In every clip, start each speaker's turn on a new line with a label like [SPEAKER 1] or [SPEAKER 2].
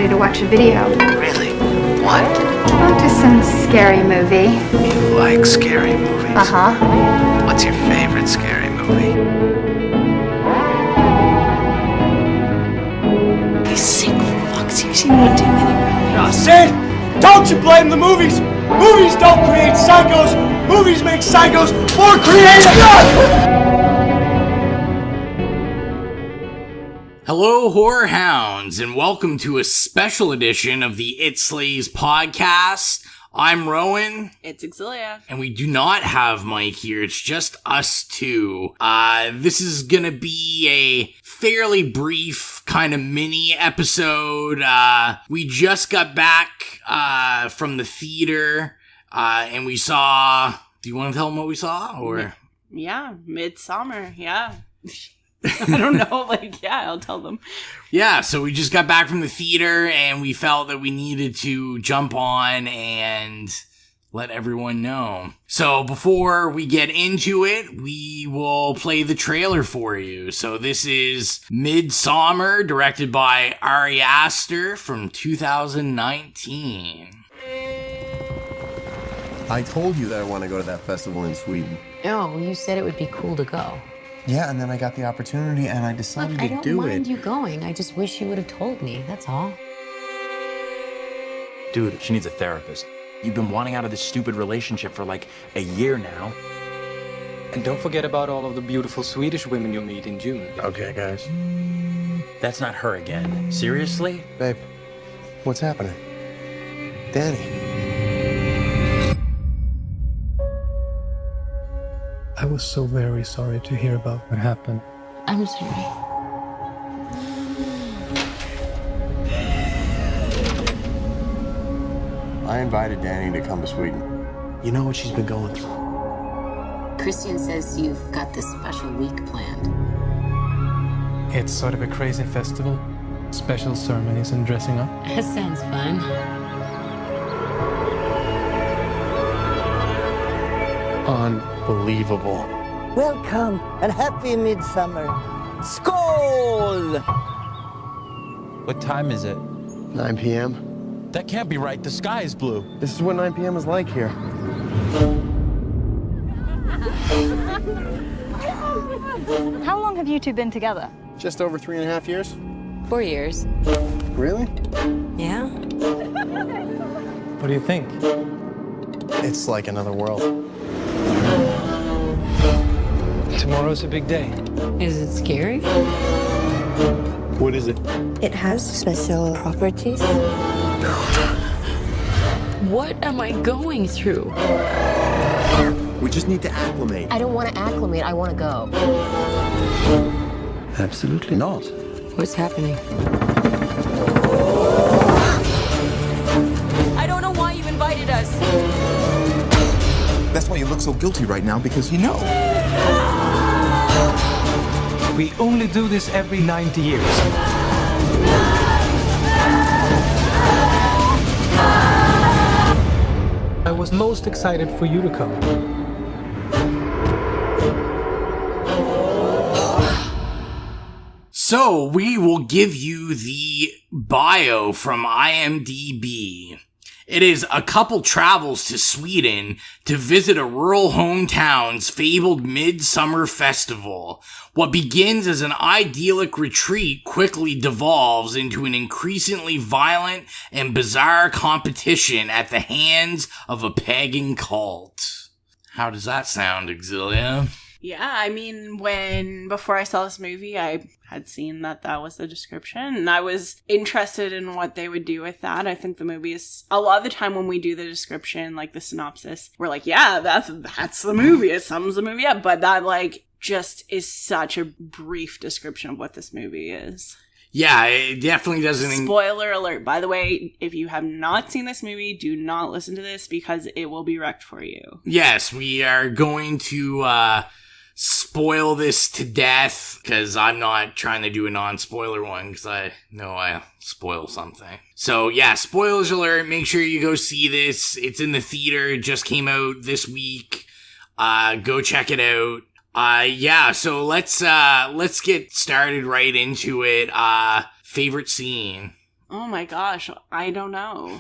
[SPEAKER 1] ready to watch a video.
[SPEAKER 2] Really? What?
[SPEAKER 1] Oh, just some scary movie.
[SPEAKER 2] You like scary movies?
[SPEAKER 1] Uh-huh.
[SPEAKER 2] What's your favorite scary movie?
[SPEAKER 3] You sick fucks. You've seen one too many, bro.
[SPEAKER 4] I said, don't you blame the movies! Movies don't create psychos! Movies make psychos more creative!
[SPEAKER 5] Hello, horror hounds, and welcome to a special edition of the It Slays podcast. I'm Rowan.
[SPEAKER 3] It's Xylia.
[SPEAKER 5] And we do not have Mike here. It's just us two. This is gonna be a fairly brief kind of mini episode. We just got back from the theater, and we saw... Do you want to tell them what we saw? Or
[SPEAKER 3] Yeah, Midsommar, yeah. I don't know, I'll tell them.
[SPEAKER 5] Yeah, so we just got back from the theater, and we felt that we needed to jump on and let everyone know. So before we get into it, we will play the trailer for you. So this is Midsommar, directed by Ari Aster from 2019.
[SPEAKER 6] I told you that I want to go to that festival in Sweden.
[SPEAKER 7] No, you said it would be cool to go.
[SPEAKER 6] Yeah, and then I got the opportunity and I decided to do it.
[SPEAKER 7] I don't mind you going. I just wish you would have told me, that's all.
[SPEAKER 8] Dude, she needs a therapist. You've been wanting out of this stupid relationship for like a year now.
[SPEAKER 9] And don't forget about all of the beautiful Swedish women you'll meet in June.
[SPEAKER 6] Okay, guys.
[SPEAKER 8] That's not her again. Seriously?
[SPEAKER 6] Babe, what's happening? Danny.
[SPEAKER 10] I was so very sorry to hear about what happened.
[SPEAKER 7] I'm sorry.
[SPEAKER 6] I invited Danny to come to Sweden. You know what she's been going through.
[SPEAKER 7] Christian says you've got this special week planned.
[SPEAKER 10] It's sort of a crazy festival. Special ceremonies and dressing up.
[SPEAKER 7] That sounds fun.
[SPEAKER 6] Unbelievable.
[SPEAKER 11] Welcome and happy midsummer. Skål!
[SPEAKER 8] What time is it?
[SPEAKER 6] 9 p.m.
[SPEAKER 8] That can't be right. The sky is blue.
[SPEAKER 6] This is what 9 p.m. is like here.
[SPEAKER 1] How long have you two been together?
[SPEAKER 6] Just over 3.5 years.
[SPEAKER 7] 4 years.
[SPEAKER 6] Really?
[SPEAKER 7] Yeah?
[SPEAKER 10] What do you think?
[SPEAKER 6] It's like another world.
[SPEAKER 10] Tomorrow's a big day.
[SPEAKER 7] Is it scary?
[SPEAKER 6] What is it?
[SPEAKER 11] It has special properties.
[SPEAKER 7] What am I going through?
[SPEAKER 6] We just need to acclimate.
[SPEAKER 7] I don't want to acclimate, I want to go.
[SPEAKER 6] Absolutely not.
[SPEAKER 7] What's happening? I don't know why you invited us.
[SPEAKER 12] That's why you look so guilty right now, because you know.
[SPEAKER 10] We only do this every 90 years. I was most excited for you to come.
[SPEAKER 5] So we will give you the bio from IMDb. It is a couple travels to Sweden to visit a rural hometown's fabled midsummer festival. What begins as an idyllic retreat quickly devolves into an increasingly violent and bizarre competition at the hands of a pagan cult. How does that sound, Xylia?
[SPEAKER 3] Yeah, I mean, before I saw this movie, I had seen that was the description, and I was interested in what they would do with that. I think the movie is, a lot of the time when we do the description, like the synopsis, we're like, yeah, that's the movie, it sums the movie up, but that, just is such a brief description of what this movie is.
[SPEAKER 5] Yeah, it definitely doesn't...
[SPEAKER 3] Spoiler alert. By the way, if you have not seen this movie, do not listen to this because it will be wrecked for you.
[SPEAKER 5] Yes, we are going to spoil this to death because I'm not trying to do a non-spoiler one because I know I'll spoil something. So yeah, spoilers alert. Make sure you go see this. It's in the theater. It just came out this week. Go check it out. So let's get started right into it. Favorite scene.
[SPEAKER 3] Oh my gosh, I don't know.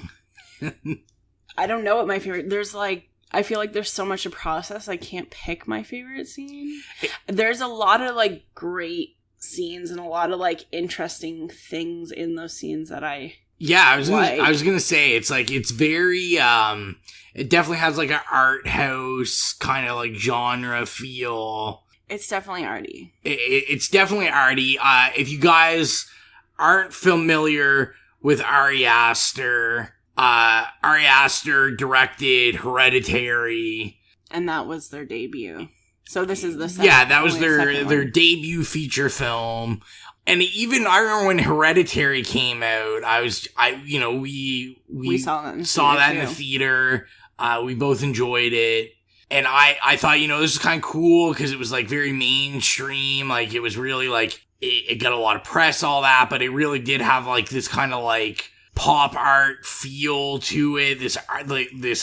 [SPEAKER 3] I don't know what my favorite... There's like... I feel like there's so much to process, I can't pick my favorite scene. There's a lot of, like, great scenes and a lot of, like, interesting things in those scenes that I...
[SPEAKER 5] Yeah, I was gonna say, it's like, it's very, it definitely has, like, an art house kind of, like, genre feel.
[SPEAKER 3] It's definitely arty.
[SPEAKER 5] It's definitely arty. If you guys aren't familiar with Ari Aster... Ari Aster directed Hereditary.
[SPEAKER 3] And that was their debut. So this is the second.
[SPEAKER 5] Yeah, that was their debut feature film. And even, I remember when Hereditary came out, we saw that in the theater. We both enjoyed it. And I thought, this is kind of cool because it was like very mainstream. Like it was really like, it got a lot of press, all that, but it really did have like this kind of like pop art feel to it, this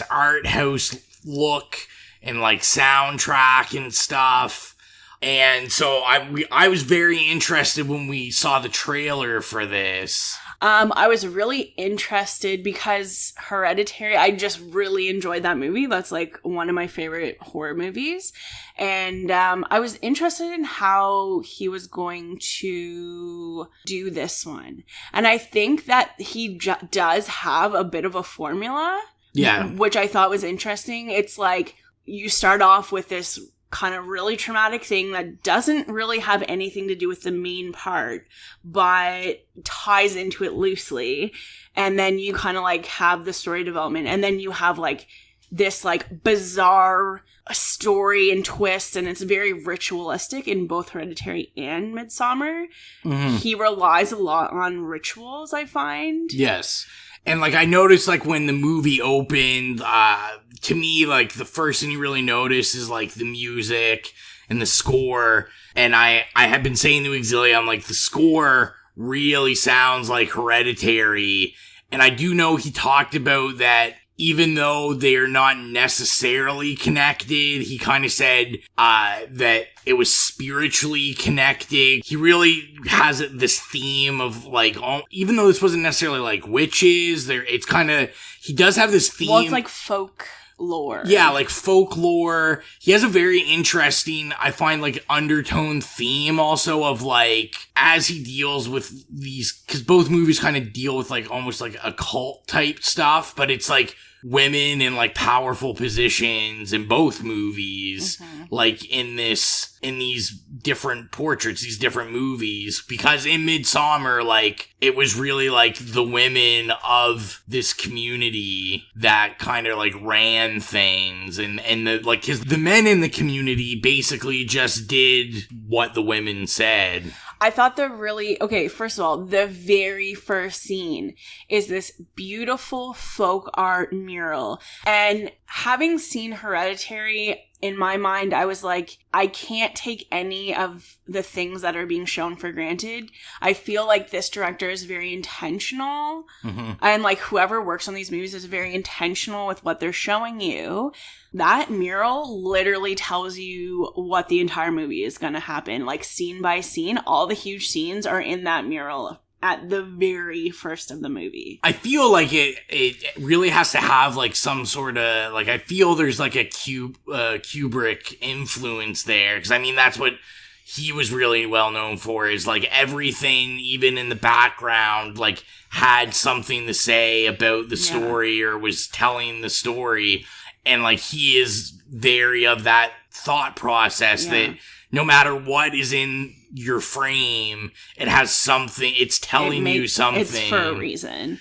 [SPEAKER 5] art house look and like soundtrack and stuff. And so I was very interested when we saw the trailer for this.
[SPEAKER 3] I was really interested because Hereditary, I just really enjoyed that movie. That's like one of my favorite horror movies. And I was interested in how he was going to do this one. And I think that he does have a bit of a formula.
[SPEAKER 5] Yeah.
[SPEAKER 3] Which I thought was interesting. It's like you start off with this kind of really traumatic thing that doesn't really have anything to do with the main part, but ties into it loosely. And then you kind of like have the story development, and then you have like this like bizarre story and twist, and it's very ritualistic in both Hereditary and Midsommar. Mm-hmm. He relies a lot on rituals, I find.
[SPEAKER 5] Yes. And, like, I noticed, like, when the movie opened, to me, like, the first thing you really notice is, like, the music and the score. And I have been saying to Xylia, I'm like, the score really sounds like Hereditary. And I do know he talked about that even though they're not necessarily connected, he kind of said that it was spiritually connected. He really has this theme of, like, even though this wasn't necessarily, like, witches, it's kind of, he does have this theme.
[SPEAKER 3] Well, it's like folk lore.
[SPEAKER 5] Yeah, like folklore. He has a very interesting, I find, like, undertone theme also of, like, as he deals with these, because both movies kind of deal with, like, almost like occult type stuff, but it's like women in like powerful positions in both movies, like in these different portraits, these different movies, because in Midsommar, like, it was really like the women of this community that kind of like ran things, and the, like, cause the men in the community basically just did what the women said.
[SPEAKER 3] I thought first of all, the very first scene is this beautiful folk art mural. And having seen Hereditary, in my mind, I was like, I can't take any of the things that are being shown for granted. I feel like this director is very intentional. Mm-hmm. And like whoever works on these movies is very intentional with what they're showing you. That mural literally tells you what the entire movie is going to happen. Like scene by scene, all the huge scenes are in that mural at the very first of the movie.
[SPEAKER 5] I feel like it really has to have like some sort of, like, I feel there's like a Kubrick influence there. Because I mean, that's what he was really well known for, is like everything, even in the background, like had something to say about the story or was telling the story. And like he is very of that thought process that no matter what is in your frame, it has something, it's telling you something.
[SPEAKER 3] It's for a reason.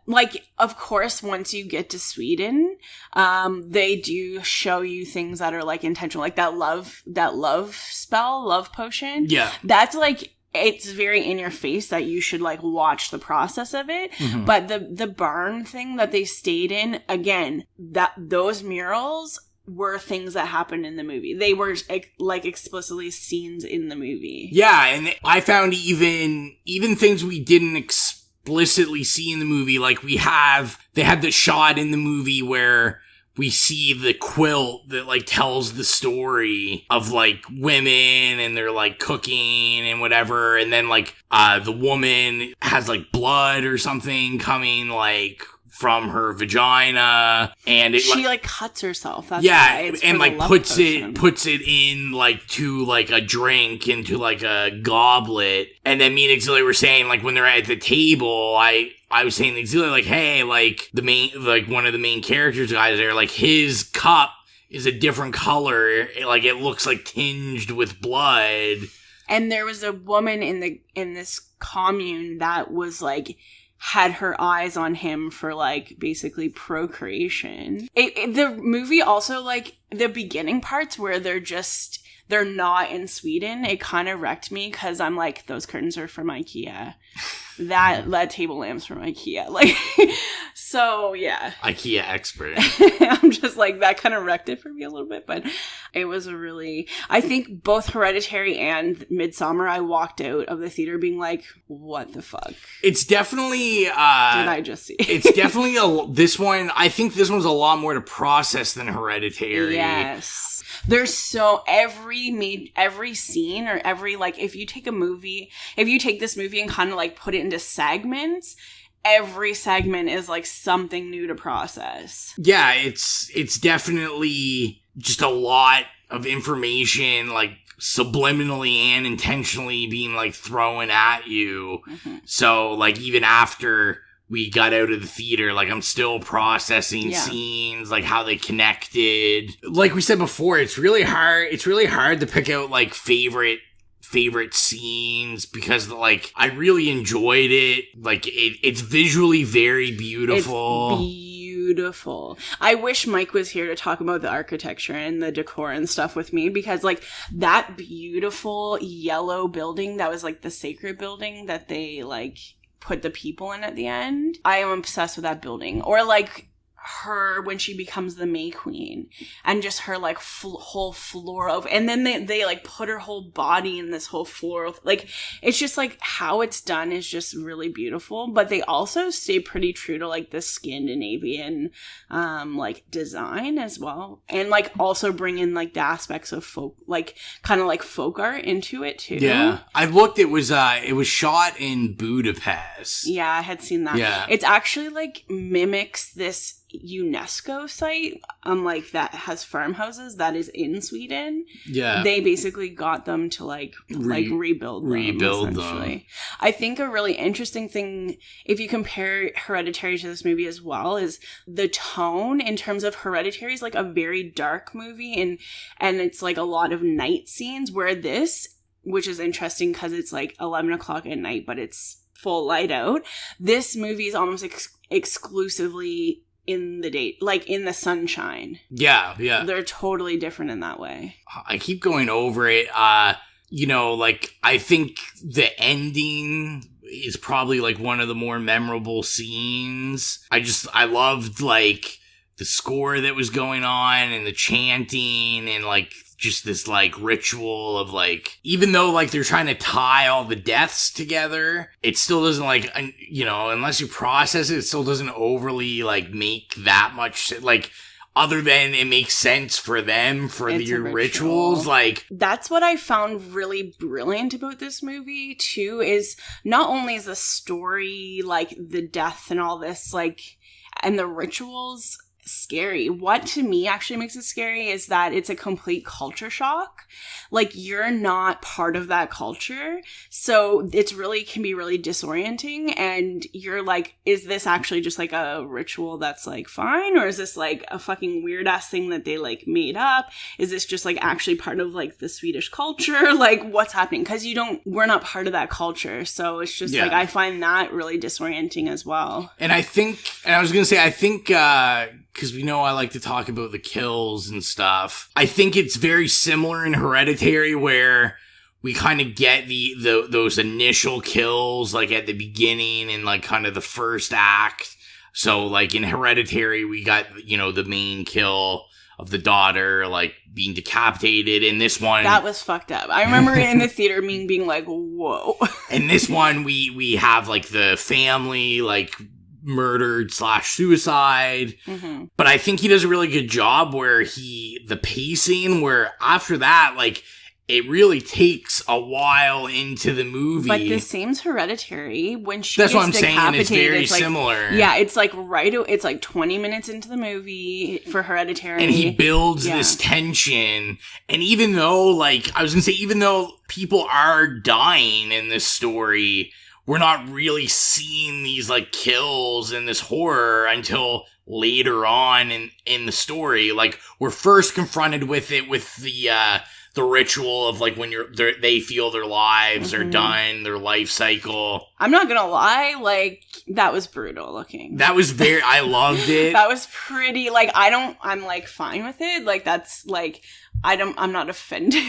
[SPEAKER 3] Like, of course, once you get to Sweden, they do show you things that are like intentional, like that love spell, love potion. Yeah. That's like, it's very in your face that you should like watch the process of it. Mm-hmm. But the barn thing that they stayed in, again, those murals were things that happened in the movie. They were like explicitly scenes in the movie.
[SPEAKER 5] Yeah, and I found even things we didn't explicitly see in the movie, like they had the shot in the movie where we see the quilt that like tells the story of like women and they're like cooking and whatever, and then like the woman has like blood or something coming like from her vagina, and
[SPEAKER 3] she like cuts herself. That's
[SPEAKER 5] and like puts it in like to like a drink into like a goblet. And then me and Xylia were saying like when they're at the table, I was saying to Xylia like, hey, like the main, like one of the main characters guys there, like his cup is a different color, like it looks like tinged with blood.
[SPEAKER 3] And there was a woman in this commune that was like had her eyes on him for like basically procreation. The movie also, like the beginning parts where they're not in Sweden, it kind of wrecked me because I'm like, those curtains are from IKEA. That table lamp's from IKEA. Like, so yeah.
[SPEAKER 5] IKEA expert.
[SPEAKER 3] I'm just like, that kind of wrecked it for me a little bit, but it was I think both Hereditary and Midsommar, I walked out of the theater being like, what the fuck?
[SPEAKER 5] It's definitely, did
[SPEAKER 3] I just see?
[SPEAKER 5] It's definitely this one, I think this one's a lot more to process than Hereditary.
[SPEAKER 3] Yes. There's so every scene or every, like, if you take this movie and kind of like put it into segments, every segment is like something new to process.
[SPEAKER 5] Yeah, it's definitely just a lot of information, like subliminally and intentionally being like thrown at you. Mm-hmm. So like even after we got out of the theater, like I'm still processing scenes, like how they connected. Like we said before, it's really hard to pick out like favorite scenes because like I really enjoyed it. Like it's visually very beautiful.
[SPEAKER 3] It's beautiful. I wish Mike was here to talk about the architecture and the decor and stuff with me, because like that beautiful yellow building that was like the sacred building that they like put the people in at the end. I am obsessed with that building. Or like her when she becomes the May Queen and just her like whole floor of, and then they like put her whole body in this whole floor of, like, it's just like how it's done is just really beautiful. But they also stay pretty true to like the Scandinavian like design as well, and like also bring in like the aspects of folk, like kind of like folk art into it too.
[SPEAKER 5] Yeah, I looked. It was shot in Budapest.
[SPEAKER 3] Yeah, I had seen that.
[SPEAKER 5] Yeah,
[SPEAKER 3] it's actually like mimics this UNESCO site, like that has farmhouses that is in Sweden.
[SPEAKER 5] Yeah,
[SPEAKER 3] they basically got them to like rebuild them. I think a really interesting thing, if you compare Hereditary to this movie as well, is the tone in terms of Hereditary is like a very dark movie, and it's like a lot of night scenes, where this, which is interesting because it's like 11 o'clock at night, but it's full light out. This movie is almost exclusively in the day, like in the sunshine.
[SPEAKER 5] Yeah.
[SPEAKER 3] They're totally different in that way.
[SPEAKER 5] I keep going over it. You know, like I think the ending is probably like one of the more memorable scenes. I loved like the score that was going on and the chanting and like just this like ritual of like, even though like they're trying to tie all the deaths together, it still doesn't like, you know, unless you process it, it still doesn't overly like make that much, like, other than it makes sense for them, for your rituals. Like,
[SPEAKER 3] that's what I found really brilliant about this movie too, is not only is the story, like the death and all this, like, and the rituals scary. What to me actually makes it scary is that it's a complete culture shock. Like, you're not part of that culture, so it's really can be really disorienting, and you're like, is this actually just like a ritual that's like fine, or is this like a fucking weird ass thing that they like made up? Is this just like actually part of like the Swedish culture? Like, what's happening? Because we're not part of that culture, so it's just like, I find that really disorienting as well.
[SPEAKER 5] And I think because we know I like to talk about the kills and stuff. I think it's very similar in Hereditary, where we kind of get those initial kills like at the beginning and like kind of the first act. So like in Hereditary, we got, you know, the main kill of the daughter like being decapitated. In this one,
[SPEAKER 3] that was fucked up. I remember in the theater being like, whoa.
[SPEAKER 5] In this one, we have like the family like murdered / suicide.
[SPEAKER 3] Mm-hmm.
[SPEAKER 5] But I think he does a really good job where the pacing, where after that, like, it really takes a while into the movie.
[SPEAKER 3] But the same's Hereditary. When she
[SPEAKER 5] That's
[SPEAKER 3] gets
[SPEAKER 5] what I'm saying. It's very
[SPEAKER 3] like,
[SPEAKER 5] similar.
[SPEAKER 3] Yeah, it's like it's like 20 minutes into the movie for Hereditary.
[SPEAKER 5] And he builds this tension. And even though, like, I was going to say, even though people are dying in this story, we're not really seeing these, like, kills and this horror until later on in the story. Like, we're first confronted with it with the ritual of, like, when they feel their lives are done, their life cycle.
[SPEAKER 3] I'm not gonna lie, like, that was brutal looking.
[SPEAKER 5] That was I loved it.
[SPEAKER 3] That was pretty, like, I'm, like, fine with it. Like, that's, like, I'm not offended,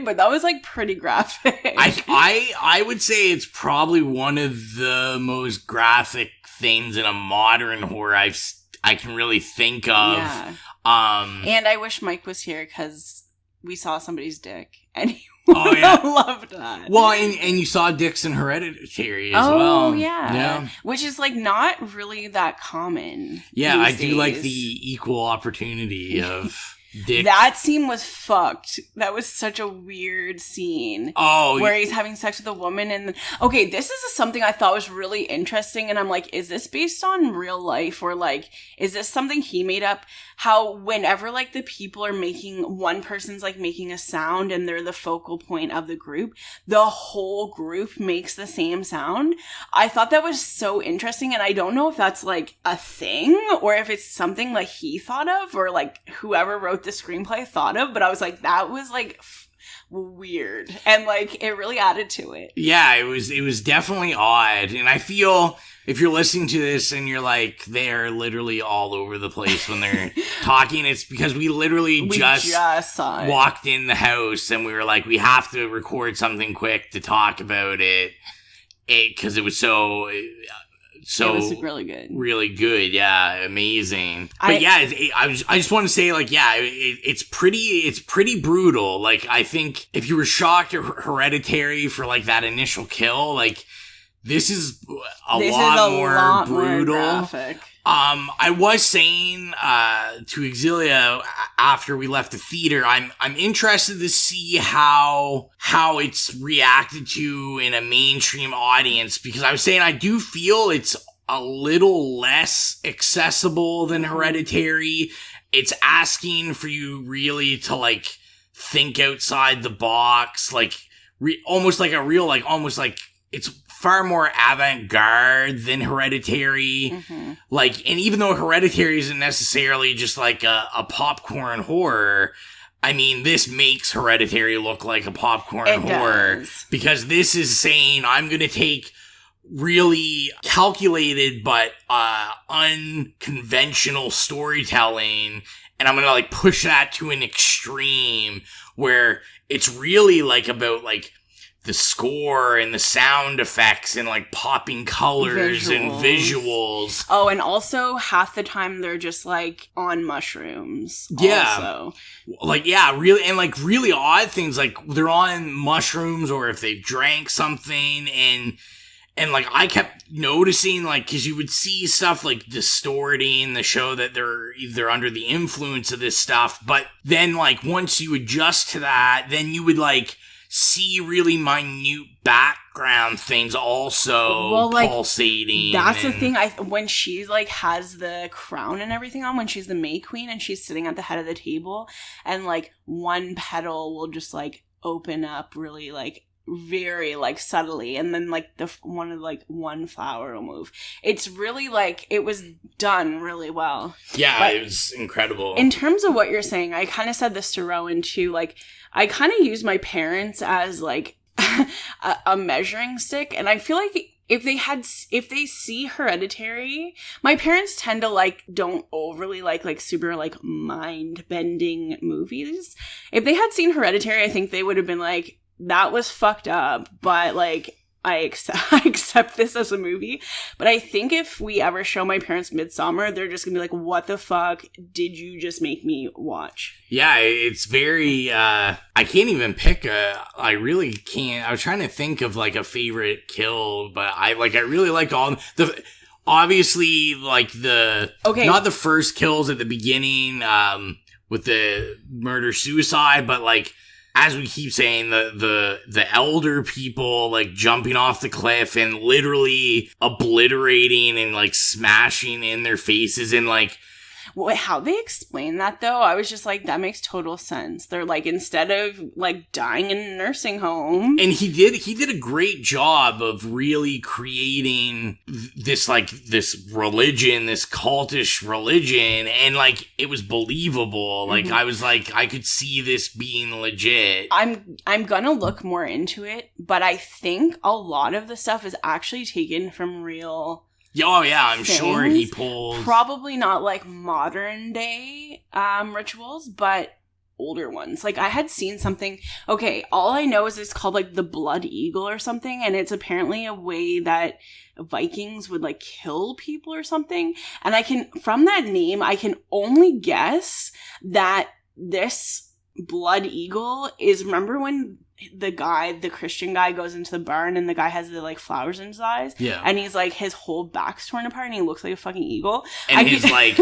[SPEAKER 3] but that was, like, pretty graphic.
[SPEAKER 5] I would say it's probably one of the most graphic things in a modern horror I can really think of.
[SPEAKER 3] Yeah. And I wish Mike was here, because we saw somebody's dick, and he loved that.
[SPEAKER 5] Well, and you saw dicks in Hereditary as well.
[SPEAKER 3] Oh, yeah. Which is, like, not really that common.
[SPEAKER 5] Yeah, I
[SPEAKER 3] days.
[SPEAKER 5] do like the equal opportunity of dicks.
[SPEAKER 3] That scene was fucked. That was such a weird scene.
[SPEAKER 5] Oh.
[SPEAKER 3] Where he's having sex with a woman, and okay, this is something I thought was really interesting, and I'm like, is this based on real life, or, like, is this something he made up? How whenever, like, the people are one person's, like, making a sound and they're the focal point of the group, the whole group makes the same sound. I thought that was so interesting, and I don't know if that's, like, a thing, or if it's something, like, he thought of, or, like, whoever wrote the screenplay thought of, but I was like, that was, like, weird, and, like, it really added to it.
[SPEAKER 5] Yeah, it was definitely odd, and I feel if you're listening to this and you're like, they're literally all over the place when they're talking, it's because we literally just
[SPEAKER 3] saw it.
[SPEAKER 5] Walked in the house and we were like, we have to record something quick to talk about it because it was so
[SPEAKER 3] it was really good.
[SPEAKER 5] Really good, yeah, amazing. But I just want to say, like, yeah, it's pretty brutal. Like, I think if you were shocked at Hereditary for, like, that initial kill, like, this is a lot more brutal.
[SPEAKER 3] Graphic.
[SPEAKER 5] I was saying to Xylia after we left the theater, I'm interested to see how it's reacted to in a mainstream audience, because I was saying I do feel it's a little less accessible than Hereditary. It's asking for you really to, like, think outside the box, like almost like it's far more avant-garde than Hereditary.
[SPEAKER 3] Mm-hmm.
[SPEAKER 5] Like, and even though Hereditary isn't necessarily just like a popcorn horror, I mean, this makes Hereditary look like a popcorn horror.
[SPEAKER 3] Does.
[SPEAKER 5] Because this is saying, I'm going to take really calculated but unconventional storytelling, and I'm going to, like, push that to an extreme where it's really, like, about, like, the score and the sound effects and, like, popping colors and visuals.
[SPEAKER 3] Oh, and also half the time they're just, like, on mushrooms.
[SPEAKER 5] Yeah.
[SPEAKER 3] Also.
[SPEAKER 5] Like, yeah, really, and, like, really odd things, like, they're on mushrooms or if they drank something, and like, I kept noticing, like, cause you would see stuff, like, distorting the show that they're either under the influence of this stuff, but then, like, once you adjust to that, then you would, like, see really minute background things also pulsating.
[SPEAKER 3] That's the thing. When she, like, has the crown and everything on, when she's the May Queen and she's sitting at the head of the table, and, like, one petal will just, like, open up really, like, very, like, subtly, and then, like, one flower will move. It's really, like, it was done really well.
[SPEAKER 5] Yeah,
[SPEAKER 3] but
[SPEAKER 5] it was incredible.
[SPEAKER 3] In terms of what you're saying, I kind of said this to Rowan too, like, I kind of use my parents as, like, a measuring stick, and I feel like if they see Hereditary, my parents tend to, like, don't overly like super, like, mind-bending movies. If they had seen Hereditary, I think they would have been like, that was fucked up, but, like, I accept this as a movie. But I think if we ever show my parents Midsommar, they're just gonna be like, what the fuck did you just make me watch?
[SPEAKER 5] Yeah, it's very, I can't even pick I really can't. I was trying to think of, like, a favorite kill, but I really like obviously, like, not the first kills at the beginning, with the murder-suicide, but, like, as we keep saying, the elder people, like, jumping off the cliff and literally obliterating and, like, smashing in their faces and, like...
[SPEAKER 3] How they explain that, though, I was just like, that makes total sense. They're like, instead of, like, dying in a nursing home...
[SPEAKER 5] And he did a great job of really creating this, like, this religion, this cultish religion, and, like, it was believable. Like, I was like, I could see this being legit.
[SPEAKER 3] I'm gonna look more into it, but I think a lot of the stuff is actually taken from real...
[SPEAKER 5] Oh, yeah, I'm sure he pulled...
[SPEAKER 3] Probably not, like, modern-day rituals, but older ones. Like, I had seen something... Okay, all I know is it's called, like, the Blood Eagle or something, and it's apparently a way that Vikings would, like, kill people or something. And from that name, I can only guess that this Blood Eagle is... Remember when... the Christian guy goes into the barn and the guy has the, like, flowers in his eyes?
[SPEAKER 5] Yeah.
[SPEAKER 3] And he's, like, his whole back's torn apart and he looks like a fucking eagle.
[SPEAKER 5] And he's, like,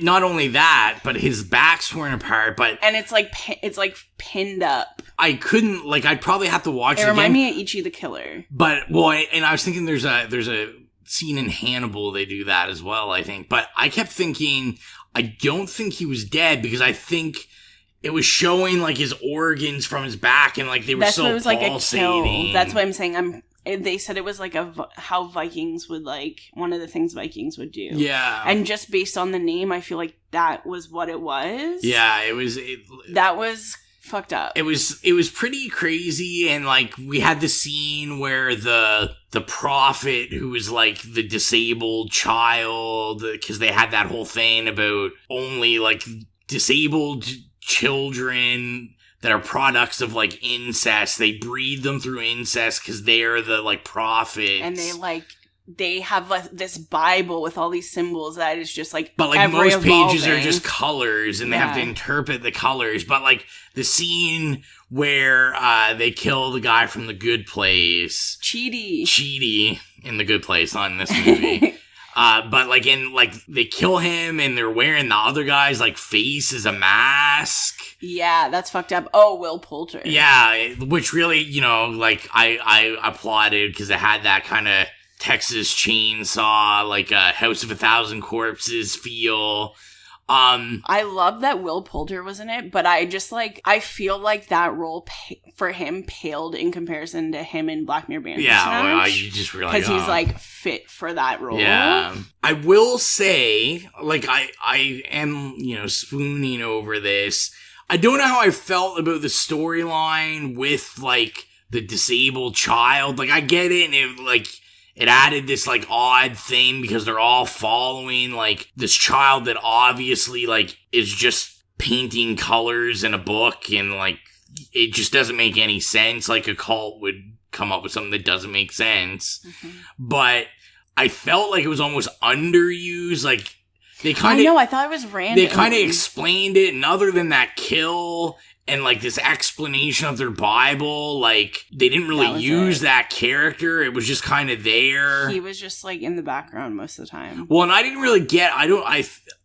[SPEAKER 5] not only that, but his back's torn apart, but...
[SPEAKER 3] And it's, like, pinned up.
[SPEAKER 5] I couldn't, like, I'd probably have to watch it again.
[SPEAKER 3] It reminded me of Ichi the Killer.
[SPEAKER 5] But, well, and I was thinking there's a scene in Hannibal, they do that as well, I think. But I kept thinking, I don't think he was dead because I think... It was showing, like, his organs from his back, and, like, they were
[SPEAKER 3] That's
[SPEAKER 5] so
[SPEAKER 3] what it was
[SPEAKER 5] pulsating.
[SPEAKER 3] Like a kill. That's what I'm saying. They said it was, like, how Vikings would, like, one of the things Vikings would do.
[SPEAKER 5] Yeah.
[SPEAKER 3] And just based on the name, I feel like that was what it was.
[SPEAKER 5] Yeah,
[SPEAKER 3] that was fucked up.
[SPEAKER 5] It was pretty crazy, and, like, we had the scene where the prophet, who was, like, the disabled child, because they had that whole thing about only, like, disabled children that are products of, like, incest. They breed them through incest because they're the, like, prophets.
[SPEAKER 3] And they have this Bible with all these symbols that is just, like,
[SPEAKER 5] but, like, most pages are just colors, and they have to interpret the colors. But, like, the scene where they kill the guy from The Good Place. Chidi in The Good Place, not in this movie. But, like, they kill him, and they're wearing the other guy's, like, face as a mask.
[SPEAKER 3] Yeah, that's fucked up. Oh, Will Poulter.
[SPEAKER 5] Yeah, which really, you know, like, I applauded, because it had that kind of Texas Chainsaw, like, a House of a Thousand Corpses feel.
[SPEAKER 3] I love that Will Poulter was in it, but I feel like that role for him paled in comparison to him in Black Mirror Bandersnatch.
[SPEAKER 5] Yeah, well, you just realize
[SPEAKER 3] because he's, like, fit for that role.
[SPEAKER 5] Yeah, I will say, like, I am, you know, swooning over this. I don't know how I felt about the storyline with, like, the disabled child. Like, I get it, and it added this, like, odd thing because they're all following, like, this child that obviously, like, is just painting colors in a book, and, like, it just doesn't make any sense. Like, a cult would come up with something that doesn't make sense. Mm-hmm. But I felt like it was almost underused. Like, they kind of...
[SPEAKER 3] I know, I thought it was random.
[SPEAKER 5] They kind of explained it, and other than that kill... And, like, this explanation of their Bible, like, they didn't really use that character. It was just kind of there.
[SPEAKER 3] He was just, like, in the background most of the time.
[SPEAKER 5] Well, and I didn't really get,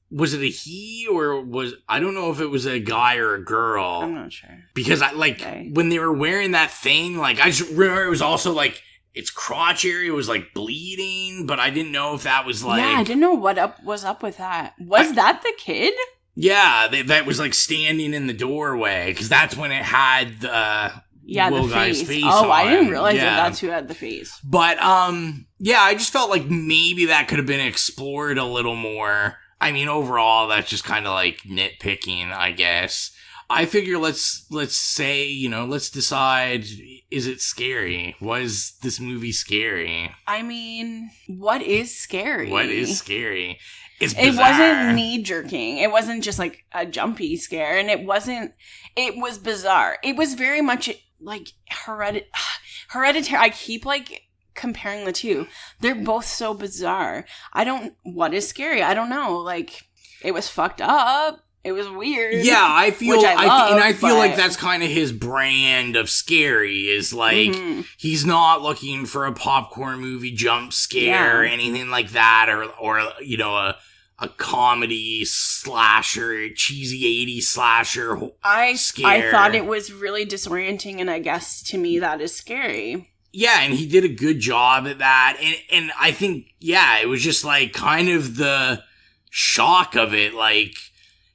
[SPEAKER 5] was it a he, or I don't know if it was a guy or a girl.
[SPEAKER 3] I'm not sure.
[SPEAKER 5] Because, when they were wearing that thing, like, I just remember it was also, like, its crotch area was, like, bleeding, but I didn't know if that was, like...
[SPEAKER 3] Yeah, I didn't know what was up with that. Was that the kid?
[SPEAKER 5] Yeah, that was, like, standing in the doorway, because that's when it had the Will guy's face on.
[SPEAKER 3] I didn't realize that's who had the face.
[SPEAKER 5] But, yeah, I just felt like maybe that could have been explored a little more. I mean, overall, that's just kind of, like, nitpicking, I guess. I figure let's say, you know, let's decide, is it scary? Was this movie scary?
[SPEAKER 3] I mean, what is scary?
[SPEAKER 5] What is scary? It's bizarre.
[SPEAKER 3] It wasn't knee-jerking. It wasn't just, like, a jumpy scare, and it was bizarre. It was very much, like, hereditary. I keep, like, comparing the two. They're both so bizarre. What is scary? I don't know. Like, it was fucked up. It was weird.
[SPEAKER 5] Yeah, I feel,
[SPEAKER 3] which I
[SPEAKER 5] feel like that's kind of his brand of scary, is like, he's not looking for a popcorn movie jump scare or anything like that, or you know, a comedy slasher, cheesy 80s slasher scare.
[SPEAKER 3] I thought it was really disorienting, and I guess to me that is scary.
[SPEAKER 5] Yeah, and he did a good job at that, and I think, yeah, it was just like kind of the shock of it, like,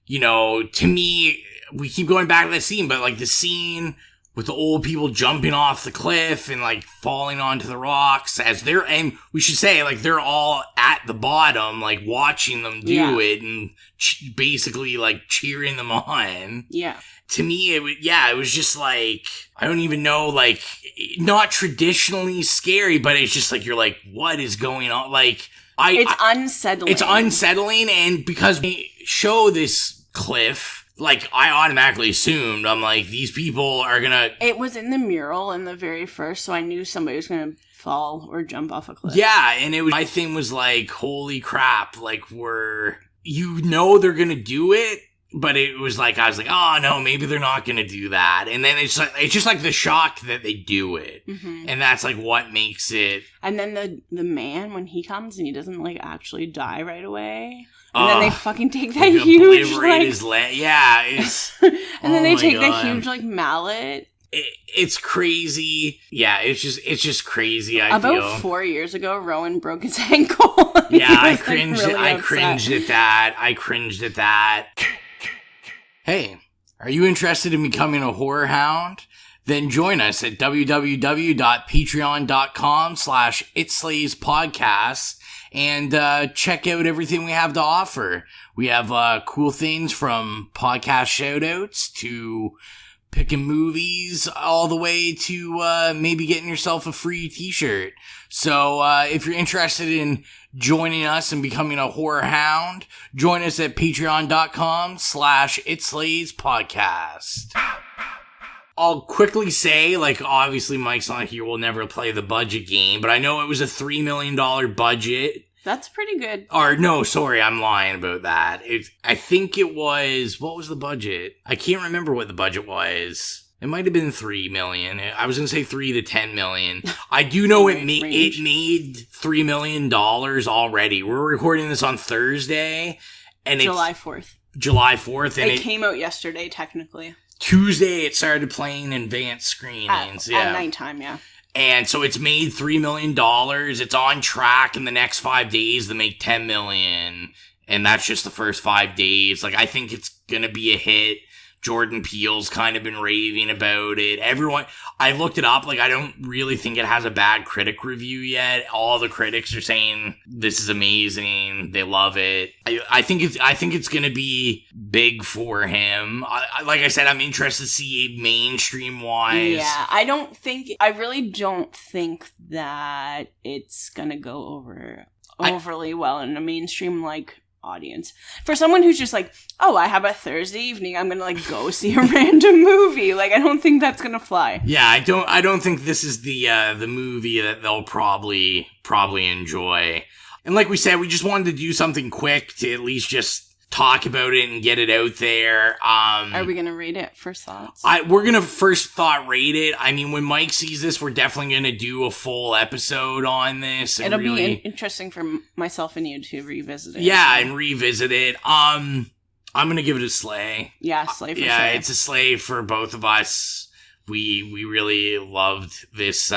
[SPEAKER 5] you know, to me, we keep going back to that scene, but like the scene with the old people jumping off the cliff and like falling onto the rocks and we should say, like, they're all at the bottom, like watching them do it and basically like cheering them on.
[SPEAKER 3] Yeah.
[SPEAKER 5] To me, it was just like, I don't even know, like, not traditionally scary, but it's just like, you're like, what is going on? Like,
[SPEAKER 3] it's unsettling.
[SPEAKER 5] It's unsettling, and because we show this cliff, like, I automatically assumed, I'm like, these people are gonna...
[SPEAKER 3] It was in the mural in the very first, so I knew somebody was gonna fall or jump off a cliff.
[SPEAKER 5] Yeah, and my thing was like, holy crap, like, they're gonna do it, but it was like, I was like, oh no, maybe they're not gonna do that. And then it's just like the shock that they do it. Mm-hmm. And that's like what makes it.
[SPEAKER 3] And then the man, when he comes and he doesn't like actually die right away. And then they fucking take that huge, like... his leg.
[SPEAKER 5] Yeah, it's...
[SPEAKER 3] and then they take that huge, like, mallet.
[SPEAKER 5] It's crazy. Yeah, it's just crazy, I feel.
[SPEAKER 3] About 4 years ago, Rowan broke his ankle.
[SPEAKER 5] Yeah, I cringed at that. Hey, are you interested in becoming a horror hound? Then join us at www.patreon.com/itslayspodcast and check out everything we have to offer. We have cool things from podcast shoutouts to picking movies all the way to maybe getting yourself a free t-shirt. So if you're interested in joining us and becoming a horror hound, join us at patreon.com/itslayspodcast. I'll quickly say, like, obviously Mike's not here, we'll never play the budget game, but I know it was a $3 million budget.
[SPEAKER 3] That's pretty good.
[SPEAKER 5] Or, no, sorry, I'm lying about that. I think it was, what was the budget? I can't remember what the budget was. It might have been $3 million. I was going to say $3 to $10 million. I do know it made $3 million already. We're recording this on Thursday. And
[SPEAKER 3] July 4th.
[SPEAKER 5] July 4th. And
[SPEAKER 3] it came out yesterday, technically.
[SPEAKER 5] Tuesday, it started playing advanced screenings.
[SPEAKER 3] At nighttime, yeah.
[SPEAKER 5] And so it's made $3 million. It's on track in the next 5 days to make $10 million. And that's just the first 5 days. Like, I think it's going to be a hit. Jordan Peele's kind of been raving about it. Everyone, I looked it up, like, I don't really think it has a bad critic review yet. All the critics are saying this is amazing. They love it. I think it's gonna be big for him. Like I said, I'm interested to see mainstream wise.
[SPEAKER 3] Yeah, I really don't think that it's gonna go over overly well in a mainstream, like, audience. For someone who's just like, oh, I have a Thursday evening, I'm gonna like go see a random movie. Like, I don't think that's gonna fly.
[SPEAKER 5] Yeah, I don't think this is the movie that they'll probably enjoy. And like we said, we just wanted to do something quick to at least just talk about it and get it out there.
[SPEAKER 3] Are we gonna rate it? First thoughts?
[SPEAKER 5] We're gonna first thought rate it. I mean, when Mike sees this, we're definitely gonna do a full episode on this.
[SPEAKER 3] It'll be interesting for myself and you to revisit it.
[SPEAKER 5] Yeah, and revisit it. I'm gonna give it a slay.
[SPEAKER 3] Yeah, slay for sure.
[SPEAKER 5] Yeah, it's a slay for both of us. We really loved this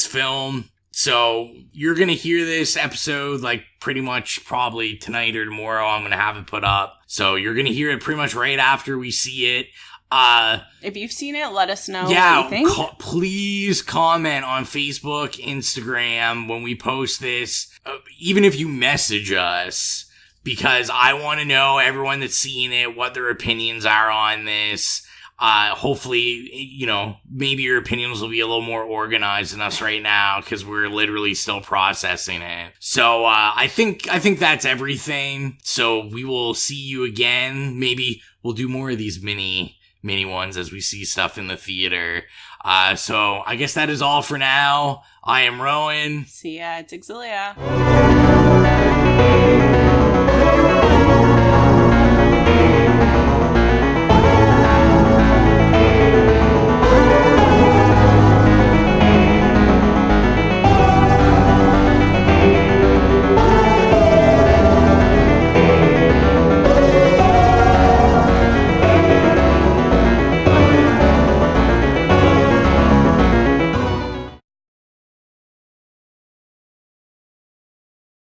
[SPEAKER 5] film. So you're going to hear this episode like pretty much probably tonight or tomorrow. I'm going to have it put up. So you're going to hear it pretty much right after we see it.
[SPEAKER 3] If you've seen it, let us know what you think.
[SPEAKER 5] Please comment on Facebook, Instagram when we post this. Even if you message us, because I want to know everyone that's seen it, what their opinions are on this. Hopefully, you know, maybe your opinions will be a little more organized than us right now, because we're literally still processing it. So, I think that's everything. So we will see you again. Maybe we'll do more of these mini ones as we see stuff in the theater. So I guess that is all for now. I am Rowan.
[SPEAKER 3] See ya, it's Xylia.